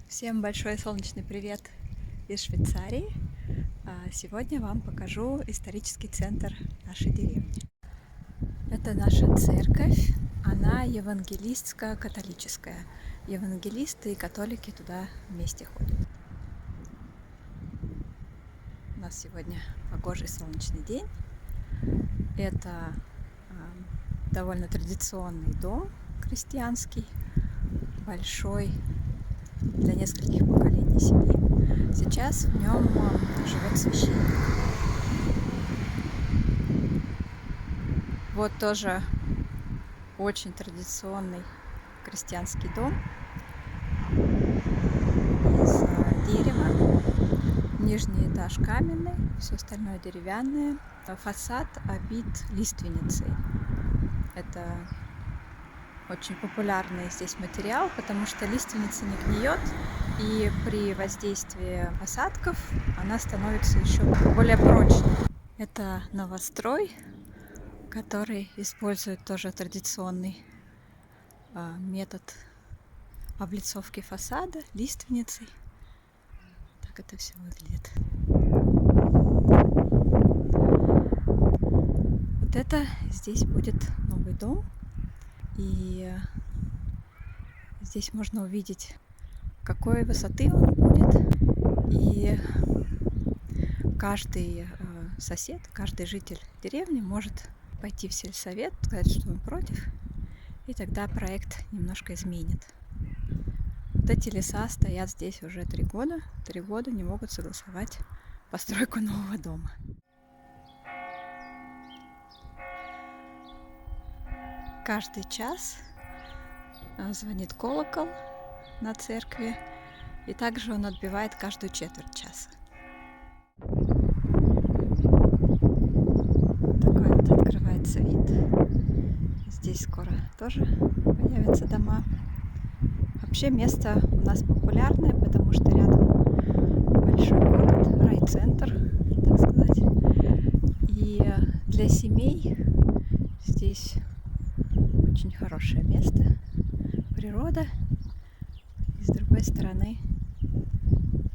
Всем большой солнечный привет из Швейцарии. Сегодня вам покажу исторический центр нашей деревни. Это наша церковь, она евангелистско-католическая. Евангелисты и католики туда вместе ходят. У нас сегодня погожий солнечный день. Это довольно традиционный дом крестьянский, большой, для нескольких поколений семьи. Сейчас в нем живет священник. Вот тоже очень традиционный крестьянский дом из дерева. Нижний этаж каменный, все остальное деревянное. Фасад обит лиственницей. Это очень популярный здесь материал, потому что лиственница не гниет, и при воздействии осадков она становится еще более прочной. Это новострой, который использует тоже традиционный метод облицовки фасада лиственницей. Так это все выглядит. Вот это здесь будет новый дом. И здесь можно увидеть, какой высоты он будет. И каждый сосед, каждый житель деревни может пойти в сельсовет, сказать, что он против, и тогда проект немножко изменит. Вот эти леса стоят здесь уже 3 года. 3 года не могут согласовать постройку нового дома. Каждый час звонит колокол на церкви, и также он отбивает каждую четверть часа. Такой вот открывается вид. Здесь скоро тоже появятся дома. Вообще место у нас популярное, потому что рядом большой город, райцентр, так сказать. И для семей здесь очень хорошее место, природа. И с другой стороны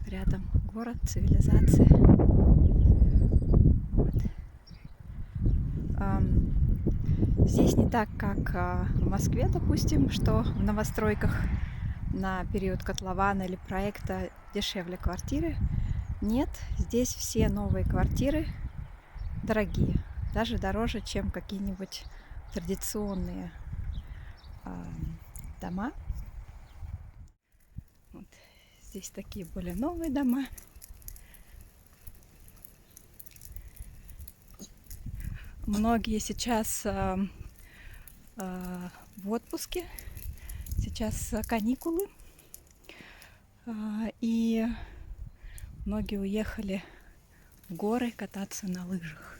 рядом город, цивилизация. Вот. Здесь не так, как в Москве, допустим, что в новостройках на период котлована или проекта дешевле квартиры. Нет, здесь все новые квартиры дорогие, даже дороже, чем какие-нибудь традиционные дома. Вот. Здесь такие более новые дома. Многие сейчас в отпуске, сейчас каникулы, и многие уехали в горы кататься на лыжах.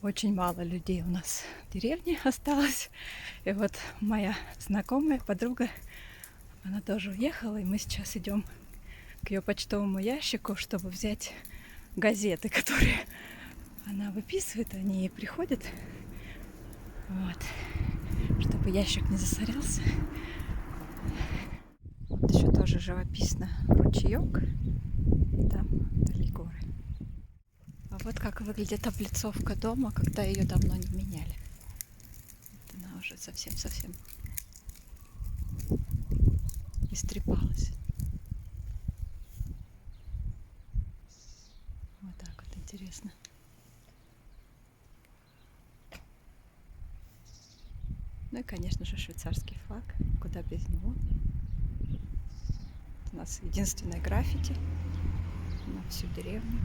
Очень мало людей у нас в деревне осталось. И вот моя знакомая, подруга, она тоже уехала, и мы сейчас идем к ее почтовому ящику, чтобы взять газеты, которые она выписывает, они ей приходят. Вот. Чтобы ящик не засорялся. Вот еще тоже живописно ручеек. Там вдали горы. А вот как выглядит облицовка дома, когда ее давно не меняли. Вот она уже совсем-совсем истрепалась. Вот так вот интересно. Ну и, конечно же, швейцарский флаг. Куда без него. Это у нас единственное граффити на всю деревню.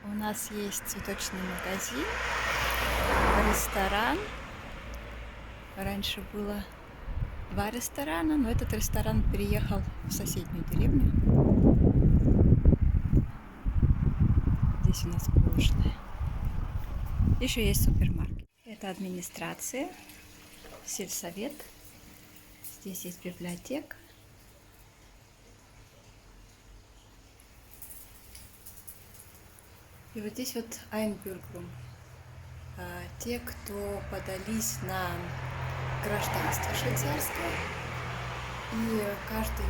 У нас есть цветочный магазин, ресторан. Раньше было 2 ресторана, но этот ресторан переехал в соседнюю деревню. Здесь у нас булочная. Еще есть супермаркет. Это администрация, сельсовет. Здесь есть библиотека. И вот здесь вот Айнбюргрум. те, кто подались на гражданство швейцарское. И каждый,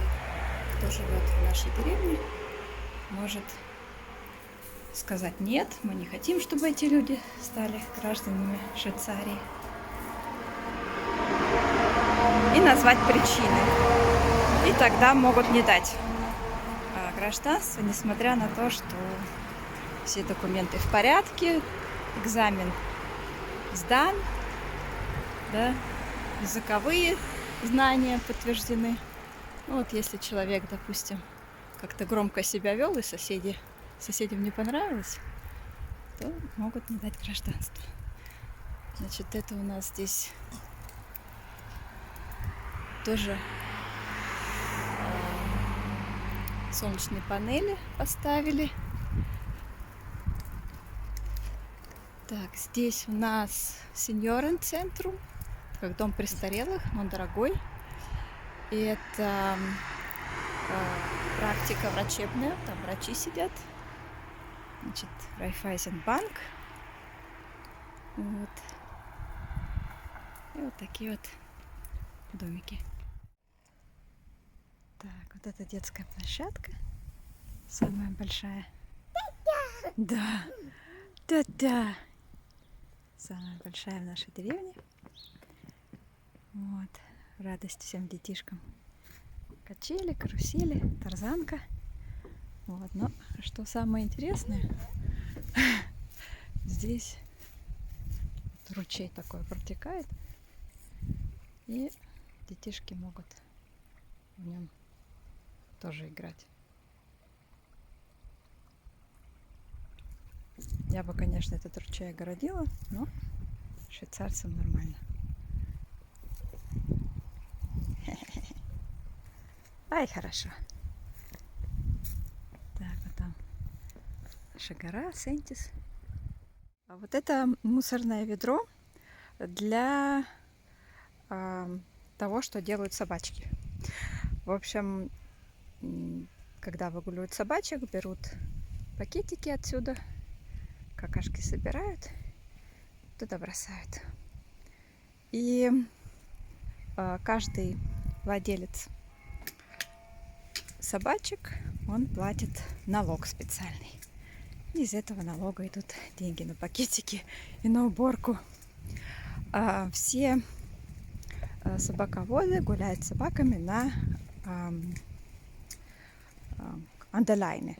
кто живет в нашей деревне, может сказать нет, мы не хотим, чтобы эти люди стали гражданами Швейцарии. И назвать причины. И тогда могут не дать гражданство, несмотря на то, что все документы в порядке, экзамен сдан, да, языковые знания подтверждены. Вот если человек, допустим, как-то громко себя вел и соседям не понравилось, то могут не дать гражданство. Значит, это у нас здесь тоже солнечные панели поставили. Так, здесь у нас сеньорен-центрум, как дом престарелых, но он дорогой. И это практика врачебная, там врачи сидят. Значит, Райфайзенбанк. Вот. И вот такие вот домики. Так, вот это детская площадка. Самая большая. Да. Да-да. Самая большая в нашей деревне. Вот. Радость всем детишкам. Качели, карусели, тарзанка. Вот. Но что самое интересное, здесь ручей такой протекает. И детишки могут в нем тоже играть. Я бы, конечно, этот ручей огородила, но швейцарцам нормально. Ай, хорошо. Так, вот там наша гора, Сентис. А вот это мусорное ведро для того, что делают собачки. В общем, когда выгуливают собачек, берут пакетики отсюда, какашки собирают, туда бросают. И каждый владелец собачек, он платит налог специальный. И из этого налога идут деньги на пакетики и на уборку. Все собаководы гуляют с собаками на андерлайне.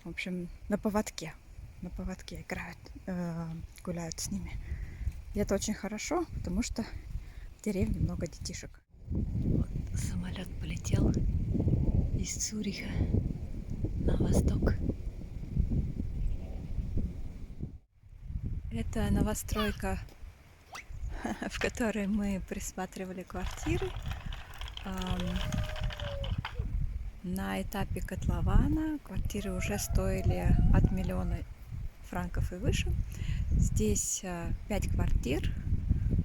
В общем, на поводке. На поводке играют, гуляют с ними. И это очень хорошо, потому что в деревне много детишек. Вот самолет полетел из Цюриха на восток. Это новостройка, в которой мы присматривали квартиры. На этапе котлована квартиры уже стоили от 1 000 000 франков и выше. Здесь 5 квартир,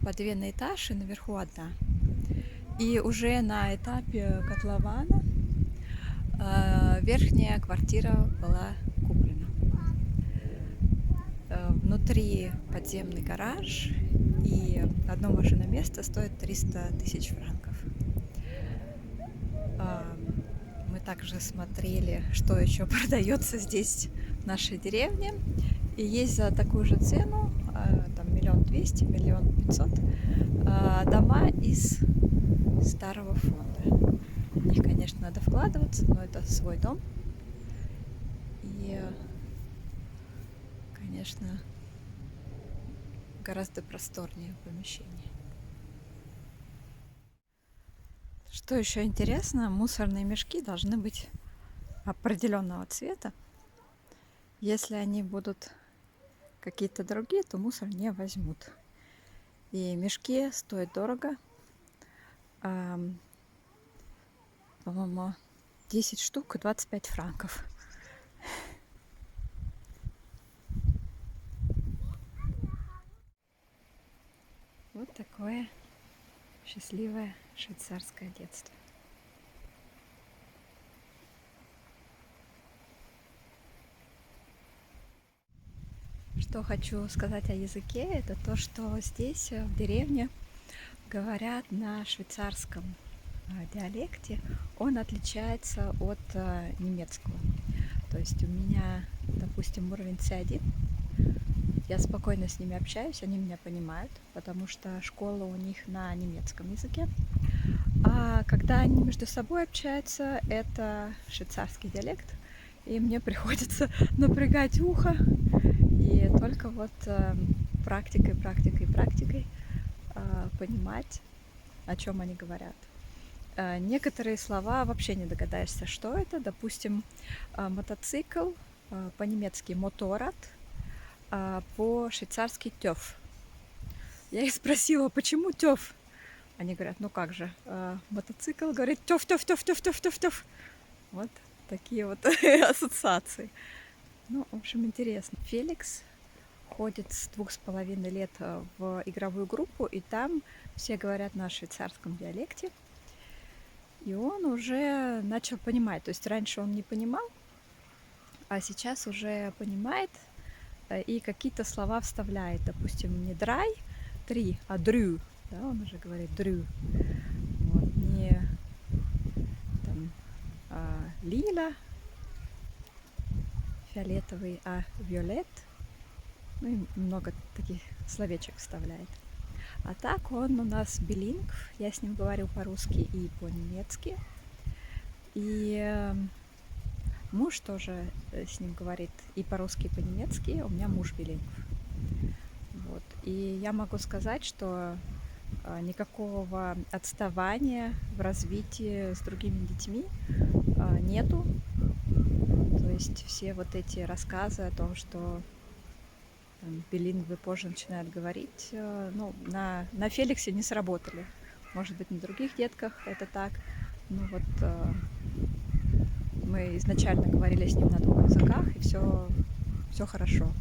по 2 на этаж и наверху 1. И уже на этапе котлована верхняя квартира была куплена. Внутри подземный гараж, и одно машиноместо стоит 300 000 франков. Мы также смотрели, что еще продается здесь в нашей деревне. И есть за такую же цену, там 1 200 000, 1 500 000, дома из старого фонда. В них, конечно, надо вкладываться, но это свой дом. И, конечно, гораздо просторнее помещение. Что еще интересно, мусорные мешки должны быть определенного цвета. Если они будут какие-то другие, то мусор не возьмут. И мешки стоят дорого. По-моему, 10 штук 25 франков. Вот такое счастливое швейцарское детство. Что хочу сказать о языке, это то, что здесь, в деревне, говорят на швейцарском диалекте. Он отличается от немецкого. То есть у меня, допустим, уровень C1. Я спокойно с ними общаюсь, они меня понимают, потому что школа у них на немецком языке. А когда они между собой общаются, это швейцарский диалект, и мне приходится напрягать ухо, и только вот практикой, практикой, практикой понимать, о чем они говорят. Некоторые слова вообще не догадаешься, что это. Допустим, мотоцикл, по-немецки моторад, по-швейцарски тёф. Я их спросила, почему тёф? Они говорят, ну как же, мотоцикл говорит тёф, тёф, тёф, тёф, тёф, тёф, тёф. Вот такие вот ассоциации. Ну, в общем, интересно. Феликс ходит с 2,5 лет в игровую группу, и там все говорят на швейцарском диалекте. И он уже начал понимать. То есть раньше он не понимал, а сейчас уже понимает и какие-то слова вставляет. Допустим, не драй, 3, а дрю. Да, он уже говорит дрю. Вот, не там, лила, фиолетовый, а виолет. Ну и много таких словечек вставляет. А так он у нас билингв. Я с ним говорю по-русски и по-немецки. И муж тоже с ним говорит и по-русски, и по-немецки. У меня муж билингв. Вот. И я могу сказать, что никакого отставания в развитии с другими детьми нету. То есть все вот эти рассказы о том, что билингвы позже начинают говорить, ну, на Феликсе не сработали. Может быть, на других детках это так. Ну вот мы изначально говорили с ним на 2 языках, и все хорошо.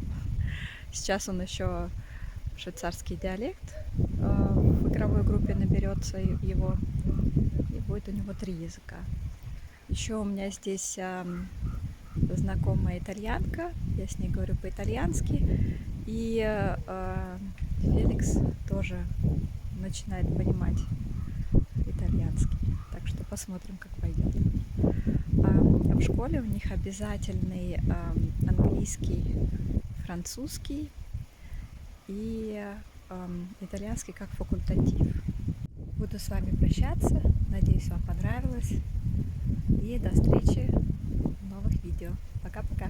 Сейчас он еще швейцарский диалект в игровой группе наберется его, и будет у него 3 языка. Еще у меня здесь знакомая итальянка, я с ней говорю по-итальянски, и Феликс тоже начинает понимать итальянский. Так что посмотрим, как пойдет. В школе у них обязательный английский, французский и итальянский как факультатив. Буду с вами прощаться. Надеюсь, вам понравилось. И до встречи в новых видео. Пока-пока.